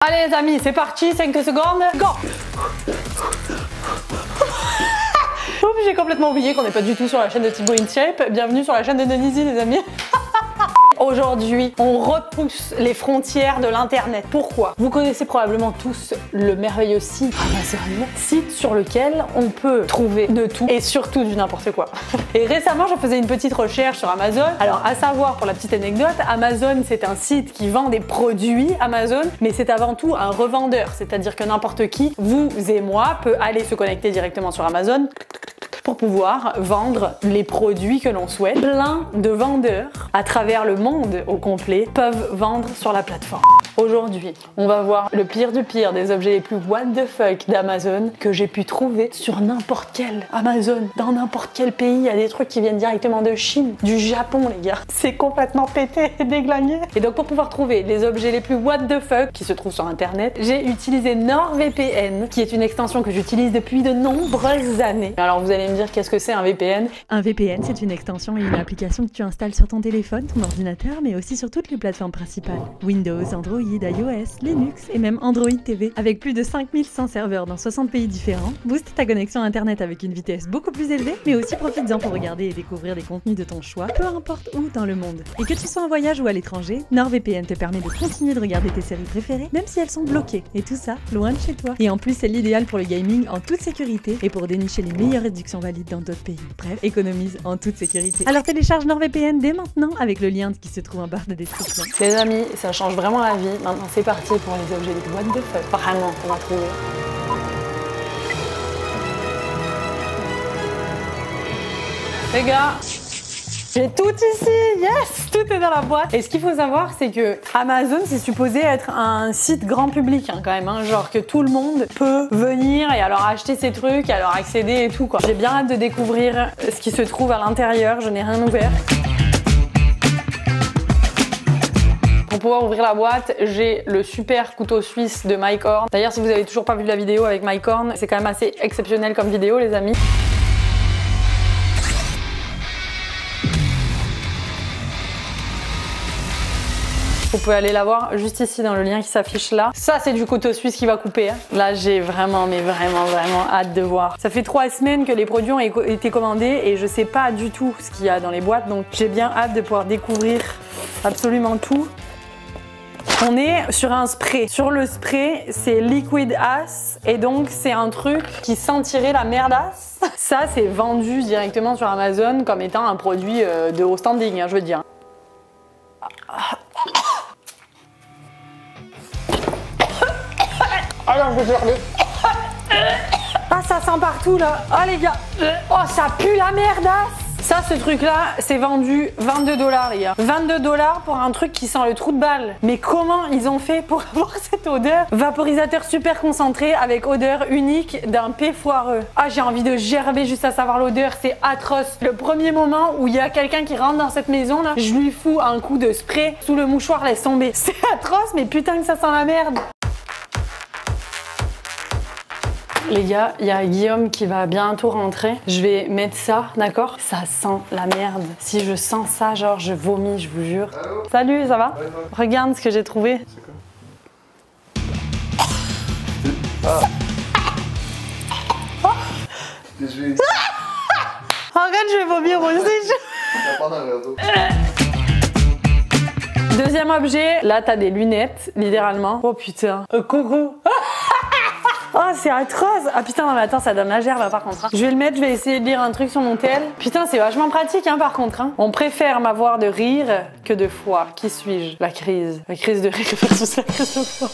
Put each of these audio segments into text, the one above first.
Allez les amis, c'est parti, 5 secondes, go. Oups, j'ai complètement oublié qu'on n'est pas du tout sur la chaîne de Thibaut InShape. Bienvenue sur la chaîne de Denizy les amis. Aujourd'hui, on repousse les frontières de l'internet. Pourquoi? Vous connaissez probablement tous le merveilleux site Amazon, site sur lequel on peut trouver de tout et surtout du n'importe quoi. Et récemment, je faisais une petite recherche sur Amazon. Alors, à savoir, pour la petite anecdote, Amazon, c'est un site qui vend des produits Amazon, mais c'est avant tout un revendeur. C'est-à-dire que n'importe qui, vous et moi, peut aller se connecter directement sur Amazon pour pouvoir vendre les produits que l'on souhaite. Plein de vendeurs à travers le monde au complet peuvent vendre sur la plateforme. Aujourd'hui, on va voir le pire du pire des objets les plus what the fuck d'Amazon que j'ai pu trouver sur n'importe quel Amazon, dans n'importe quel pays. Il y a des trucs qui viennent directement de Chine, du Japon les gars. C'est complètement pété et déglingué. Et donc pour pouvoir trouver les objets les plus what the fuck qui se trouvent sur internet, j'ai utilisé NordVPN, qui est une extension que j'utilise depuis de nombreuses années. Alors vous allez me dire qu'est-ce que c'est un VPN? Un VPN, c'est une extension et une application que tu installes sur ton téléphone, ton ordinateur, mais aussi sur toutes les plateformes principales. Windows, Android, iOS, Linux et même Android TV. Avec plus de 5100 serveurs dans 60 pays différents, booste ta connexion internet avec une vitesse beaucoup plus élevée, mais aussi profites-en pour regarder et découvrir des contenus de ton choix, peu importe où dans le monde. Et que tu sois en voyage ou à l'étranger, NordVPN te permet de continuer de regarder tes séries préférées, même si elles sont bloquées. Et tout ça, loin de chez toi. Et en plus, c'est l'idéal pour le gaming en toute sécurité et pour dénicher les meilleures réductions valides dans d'autres pays. Bref, économise en toute sécurité. Alors télécharge NordVPN dès maintenant avec le lien qui se trouve en barre de description. Les amis, ça change vraiment la vie. Maintenant, c'est parti pour les objets les what the fuck. Vraiment, on va trouver. Les gars, j'ai tout ici, yes, tout est dans la boîte. Et ce qu'il faut savoir, c'est que Amazon, c'est supposé être un site grand public hein, quand même, hein, genre que tout le monde peut venir et alors acheter ses trucs, alors accéder et tout quoi. J'ai bien hâte de découvrir ce qui se trouve à l'intérieur, je n'ai rien ouvert. Pour pouvoir ouvrir la boîte, j'ai le super couteau suisse de Mike Horn. D'ailleurs, si vous avez toujours pas vu la vidéo avec Mike Horn, c'est quand même assez exceptionnel comme vidéo les amis. Vous pouvez aller la voir juste ici dans le lien qui s'affiche là. Ça, c'est du couteau suisse qui va couper. Hein. Là, j'ai vraiment, mais vraiment hâte de voir. Ça fait 3 semaines que les produits ont été commandés et je sais pas du tout ce qu'il y a dans les boîtes. Donc, j'ai bien hâte de pouvoir découvrir absolument tout. On est sur un spray. Sur le spray, c'est Liquid Ass et donc c'est un truc qui sentirait la merdasse. Ça, c'est vendu directement sur Amazon comme étant un produit de haut standing, hein, je veux dire. Ah non, je vais faire Ah, ça sent partout là. Oh les gars. Oh, ça pue la merdasse. Ça, ce truc-là, c'est vendu 22 $ les gars. 22 $ pour un truc qui sent le trou de balle. Mais comment ils ont fait pour avoir cette odeur? Vaporisateur super concentré avec odeur unique d'un P foireux. Ah, j'ai envie de gerber juste à savoir l'odeur, c'est atroce. Le premier moment où il y a quelqu'un qui rentre dans cette maison là, je lui fous un coup de spray sous le mouchoir, laisse tomber. C'est atroce, mais putain que ça sent la merde. Les gars, il y a Guillaume qui va bientôt rentrer. Je vais mettre ça, d'accord? Ça sent la merde. Si je sens ça, genre je vomis, je vous jure. Allô? Salut, ça va? Ouais, regarde ce que j'ai trouvé. C'est quoi? Ah. Je vais... Regarde, je vais vomir aussi. Deuxième objet, là t'as des lunettes, littéralement. Oh putain, coucou. Oh, c'est atroce! Ah putain, non mais attends, ça donne la gerbe par contre. Hein. Je vais le mettre, je vais essayer de lire un truc sur mon tel. Putain, c'est vachement pratique hein, par contre. Hein. On préfère m'avoir de rire que de foi. Qui suis-je? La crise. La crise de rire versus la crise de foi.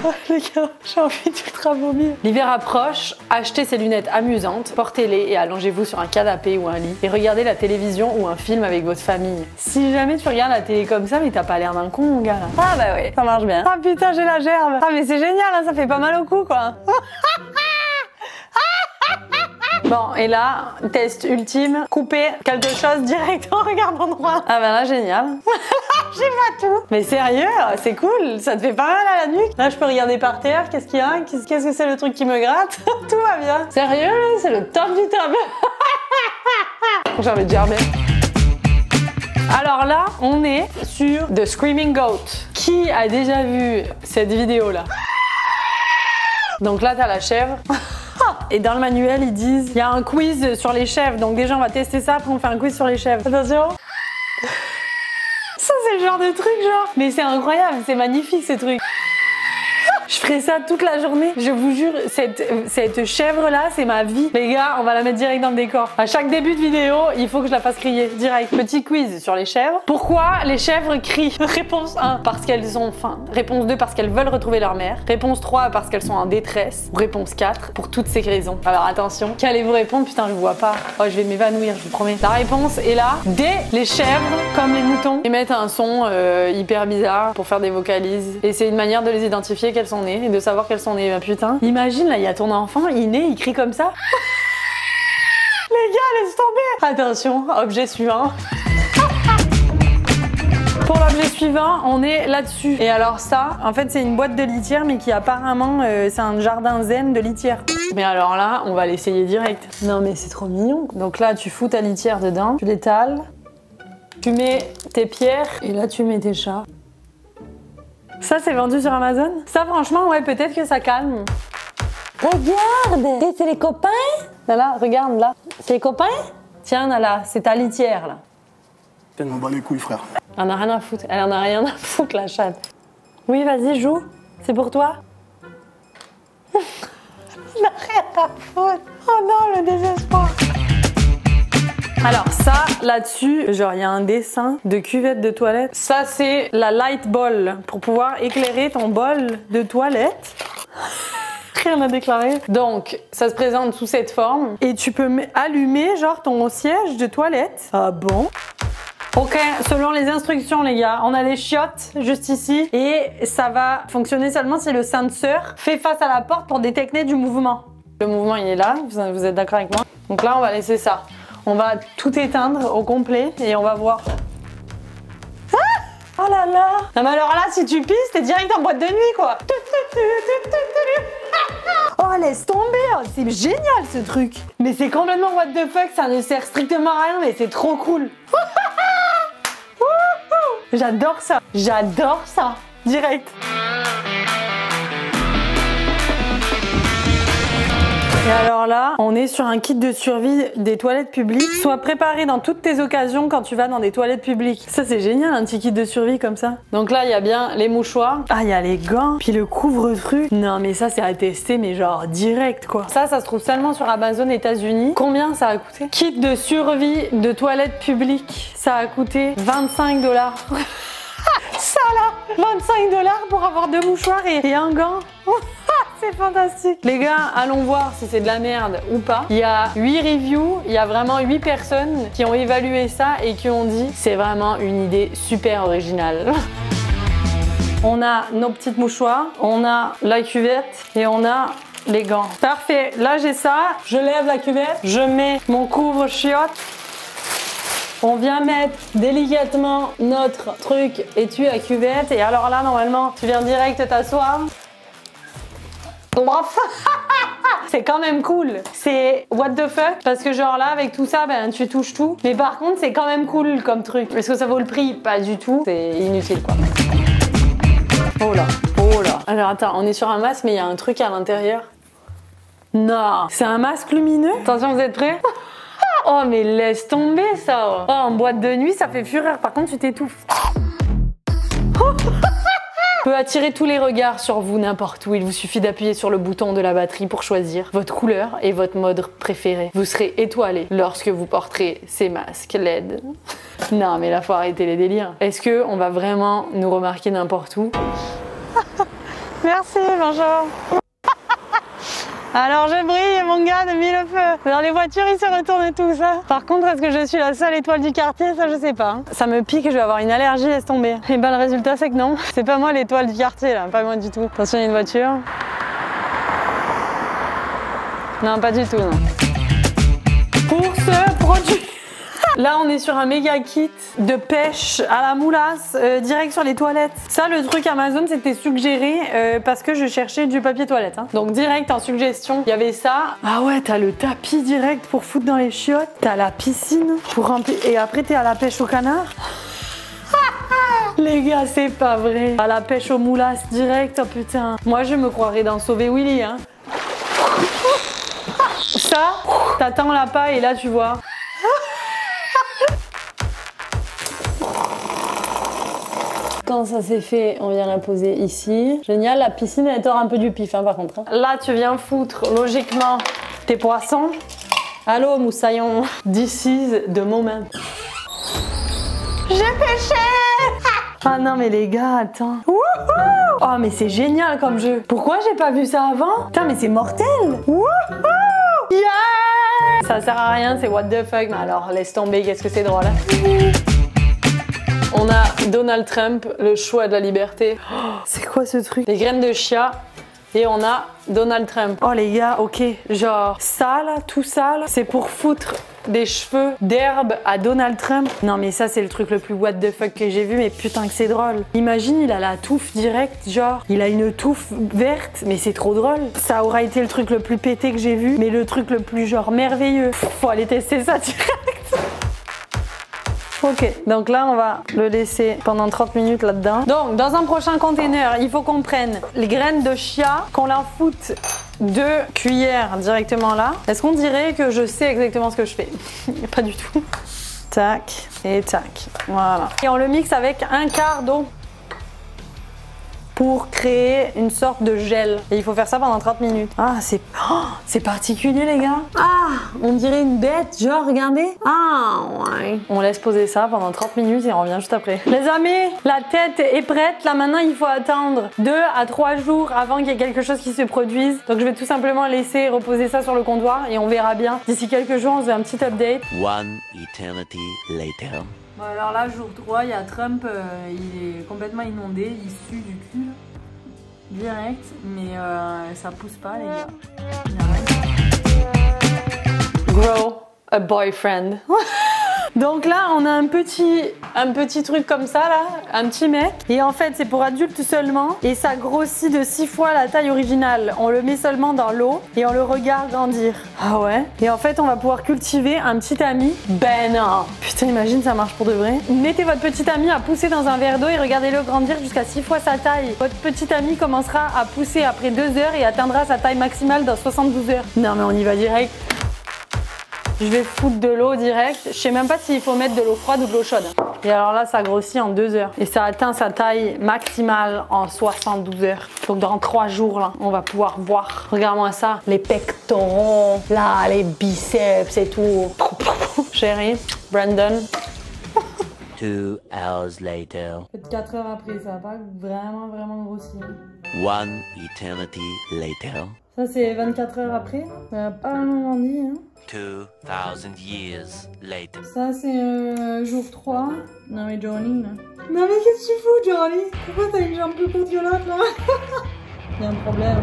Oh les gars, j'ai envie d'ultra vomir. L'hiver approche, achetez ces lunettes amusantes, portez-les et allongez-vous sur un canapé ou un lit et regardez la télévision ou un film avec votre famille. Si jamais tu regardes la télé comme ça, mais t'as pas l'air d'un con mon gars là. Ah bah ouais, ça marche bien. Ah putain, j'ai la gerbe. Ah mais c'est génial, hein, ça fait pas mal au cou quoi. Bon, et là, test ultime, couper quelque chose direct en regardant droit. Ah ben là, génial. J'ai pas tout. Mais sérieux, c'est cool, ça te fait pas mal à la nuque. Là, je peux regarder par terre, qu'est-ce qu'il y a? Qu'est-ce que c'est le truc qui me gratte? Tout va bien. Sérieux, là, c'est le top du top. J'ai envie de gerber. Alors là, on est sur The Screaming Goat. Qui a déjà vu cette vidéo-là? Donc là, t'as la chèvre. Et dans le manuel, ils disent, il y a un quiz sur les chèvres. Donc déjà, on va tester ça, après on fait un quiz sur les chèvres. Attention. Ça, c'est le genre de truc, genre. Mais c'est incroyable, c'est magnifique, ce truc. Je ferai ça toute la journée. Je vous jure, cette chèvre-là, c'est ma vie. Les gars, on va la mettre direct dans le décor. À chaque début de vidéo, il faut que je la fasse crier direct. Petit quiz sur les chèvres. Pourquoi les chèvres crient? Réponse 1, parce qu'elles ont faim. Réponse 2, parce qu'elles veulent retrouver leur mère. Réponse 3, parce qu'elles sont en détresse. Réponse 4, pour toutes ces raisons. Alors attention, qu'allez-vous répondre? Putain, je vois pas. Oh, je vais m'évanouir, je vous promets. La réponse est là. D, les chèvres, comme les moutons, émettent un son hyper bizarre pour faire des vocalises. Et c'est une manière de les identifier qu'elles sont nées et de savoir qu'elles sont nées. Bah, putain, imagine là, il y a ton enfant, il naît, il crie comme ça. Les gars, laisse tomber. Attention, objet suivant. Pour l'objet suivant, on est là-dessus. Et alors ça, en fait, c'est une boîte de litière, mais qui apparemment, c'est un jardin zen de litière. Mais alors là, on va l'essayer direct. Non mais c'est trop mignon. Donc là, tu fous ta litière dedans, tu l'étales, tu mets tes pierres, et là, tu mets tes chats. Ça, c'est vendu sur Amazon? Ça, franchement, ouais, peut-être que ça calme. Regarde! C'est les copains? Là, regarde, là. C'est les copains? Tiens, Nala, c'est ta litière, là. Elle m'en bat les couilles, frère. Elle en a rien à foutre. Elle en a rien à foutre, la chatte. Oui, vas-y, joue. C'est pour toi. Elle n'a rien à foutre. Oh non, le désespoir. Alors ça, là-dessus, genre il y a un dessin de cuvette de toilette. Ça c'est la light ball pour pouvoir éclairer ton bol de toilette. Rien à déclarer. Donc ça se présente sous cette forme et tu peux allumer genre ton siège de toilette. Ah bon? Ok, selon les instructions les gars, on a des chiottes juste ici et ça va fonctionner seulement si le senseur fait face à la porte pour détecter du mouvement. Le mouvement il est là, vous êtes d'accord avec moi? Donc là on va laisser ça. On va tout éteindre au complet et on va voir. Ah! Oh là là! Non mais alors là, si tu pisses, t'es direct en boîte de nuit quoi! Oh laisse tomber! Oh, c'est génial ce truc! Mais c'est complètement what the fuck, ça ne sert strictement à rien, mais c'est trop cool! J'adore ça! J'adore ça! Direct! Et alors là, on est sur un kit de survie des toilettes publiques. Sois préparé dans toutes tes occasions quand tu vas dans des toilettes publiques. Ça c'est génial, un petit kit de survie comme ça. Donc là, il y a bien les mouchoirs. Ah, il y a les gants. Puis le couvre-truc. Non mais ça c'est à tester, mais genre direct quoi. Ça se trouve seulement sur Amazon États-Unis. Combien ça a coûté? Kit de survie de toilettes publiques. Ça a coûté 25 $. Ça là, 25 $ pour avoir 2 mouchoirs et un gant. C'est fantastique. Les gars, allons voir si c'est de la merde ou pas. Il y a 8 reviews, il y a vraiment 8 personnes qui ont évalué ça et qui ont dit c'est vraiment une idée super originale. On a nos petites mouchoirs, on a la cuvette et on a les gants. Parfait, là j'ai ça, je lève la cuvette, je mets mon couvre-chiotte. On vient mettre délicatement notre truc étui à cuvette et alors là normalement tu viens direct t'asseoir. Bref, c'est quand même cool. C'est what the fuck parce que genre là avec tout ça ben tu touches tout. Mais par contre c'est quand même cool comme truc. Est-ce que ça vaut le prix? Pas du tout. C'est inutile quoi. Oh là, oh là. Alors attends, on est sur un masque mais il y a un truc à l'intérieur. Non, c'est un masque lumineux. Attention, vous êtes prêts? Oh mais laisse tomber ça. Oh, en boîte de nuit ça fait fureur. Par contre tu t'étouffes. Peut attirer tous les regards sur vous n'importe où. Il vous suffit d'appuyer sur le bouton de la batterie pour choisir votre couleur et votre mode préféré. Vous serez étoilé lorsque vous porterez ces masques LED. Non mais là faut arrêter les délires. Est-ce que on va vraiment nous remarquer n'importe où? Merci, bonjour. Alors je brille, mon gars de mille feux. Dans les voitures, ils se retournent tous. Hein. Par contre, est-ce que je suis la seule étoile du quartier? Ça, je sais pas. Hein. Ça me pique, je vais avoir une allergie, laisse tomber. Et ben le résultat, c'est que non. C'est pas moi l'étoile du quartier, là. Pas moi du tout. Attention, il y a une voiture. Non, pas du tout, non. Pour ce produit... Là, on est sur un méga kit de pêche à la moulasse, direct sur les toilettes. Ça, le truc Amazon, c'était suggéré parce que je cherchais du papier toilette. Hein. Donc direct en suggestion, il y avait ça. Ah ouais, t'as le tapis direct pour foutre dans les chiottes. T'as la piscine pour remplir. Et après, t'es à la pêche au canard. Les gars, c'est pas vrai. À la pêche aux moulasses direct, oh putain. Moi, je me croirais dans Sauver Willy, hein. Ça, t'attends la paille et là, tu vois. Quand ça c'est fait, on vient la poser ici. Génial, la piscine, elle tord un peu du pif, hein, par contre. Hein. Là, tu viens foutre, logiquement, tes poissons. Allô, moussaillon. This is the moment. J'ai pêché! Ah non, mais les gars, attends. Wouhou! Oh, mais c'est génial comme jeu. Pourquoi j'ai pas vu ça avant? Putain, mais c'est mortel! Wouhou! Yeah! Ça sert à rien, c'est what the fuck. Mais alors, laisse tomber, qu'est-ce que c'est drôle. On a Donald Trump, le choix de la liberté. Oh, c'est quoi ce truc? Les graines de chia. Et on a Donald Trump. Oh les gars, ok. Genre, ça là, tout ça là, c'est pour foutre des cheveux d'herbe à Donald Trump. Non mais ça, c'est le truc le plus what the fuck que j'ai vu. Mais putain que c'est drôle. Imagine, il a la touffe directe, genre. Il a une touffe verte, mais c'est trop drôle. Ça aura été le truc le plus pété que j'ai vu. Mais le truc le plus genre merveilleux. Faut aller tester ça direct. Ok, donc là on va le laisser pendant 30 minutes là-dedans. Donc dans un prochain container, il faut qu'on prenne les graines de chia, qu'on la foute 2 cuillères directement là. Est-ce qu'on dirait que je sais exactement ce que je fais? Pas du tout. Tac et tac, voilà. Et on le mixe avec 1/4 d'eau pour créer une sorte de gel. Et il faut faire ça pendant 30 minutes. Ah, c'est particulier les gars. Ah, on dirait une bête, genre regardez. Ah, ouais. On laisse poser ça pendant 30 minutes et on revient juste après. Les amis, la tête est prête. Là maintenant, il faut attendre 2 à 3 jours avant qu'il y ait quelque chose qui se produise. Donc je vais tout simplement laisser reposer ça sur le comptoir et on verra bien. D'ici quelques jours, on se fait un petit update. One eternity later. Bon alors là, jour 3, il y a Trump, il est complètement inondé, il sue du cul, direct, mais ça pousse pas les gars. Grow a boyfriend. Donc là, on a un petit truc comme ça là, un petit mec. Et en fait, c'est pour adultes seulement. Et ça grossit de 6 fois la taille originale. On le met seulement dans l'eau et on le regarde grandir. Ah ouais. Et en fait, on va pouvoir cultiver un petit ami. Ben non. Putain, imagine, ça marche pour de vrai. Mettez votre petit ami à pousser dans un verre d'eau et regardez-le grandir jusqu'à 6 fois sa taille. Votre petit ami commencera à pousser après 2 heures et atteindra sa taille maximale dans 72 heures. Non mais on y va direct. Je vais foutre de l'eau direct. Je sais même pas s'il faut mettre de l'eau froide ou de l'eau chaude. Et alors là, ça grossit en 2 heures. Et ça atteint sa taille maximale en 72 heures. Donc dans 3 jours, là, on va pouvoir voir. Regarde-moi ça. Les pectoraux, là, les biceps et tout. Chérie, Brandon. 2 hours later. 4 heures après, ça va pas vraiment grossir. One eternity later. Ça c'est 24 heures après, ça va pas vraiment grandi hein. 2000 years later. Ça c'est jour 3. Non mais Johnny là. Non mais qu'est-ce que tu fous Johnny? Pourquoi t'as une jambe plus courte que l'autre là? Il y a un problème.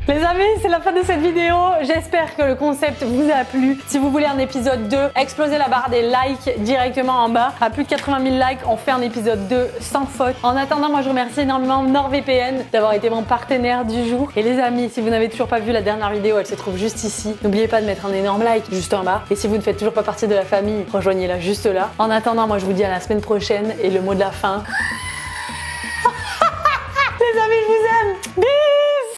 Les amis, c'est la fin de cette vidéo. J'espère que le concept vous a plu. Si vous voulez un épisode 2, explosez la barre des likes directement en bas. À plus de 80 000 likes, on fait un épisode 2 sans faute. En attendant, moi je remercie énormément NordVPN d'avoir été mon partenaire du jour. Et les amis, si vous n'avez toujours pas vu la dernière vidéo, elle se trouve juste ici. N'oubliez pas de mettre un énorme like juste en bas. Et si vous ne faites toujours pas partie de la famille, rejoignez-la juste là. En attendant, moi je vous dis à la semaine prochaine. Et le mot de la fin...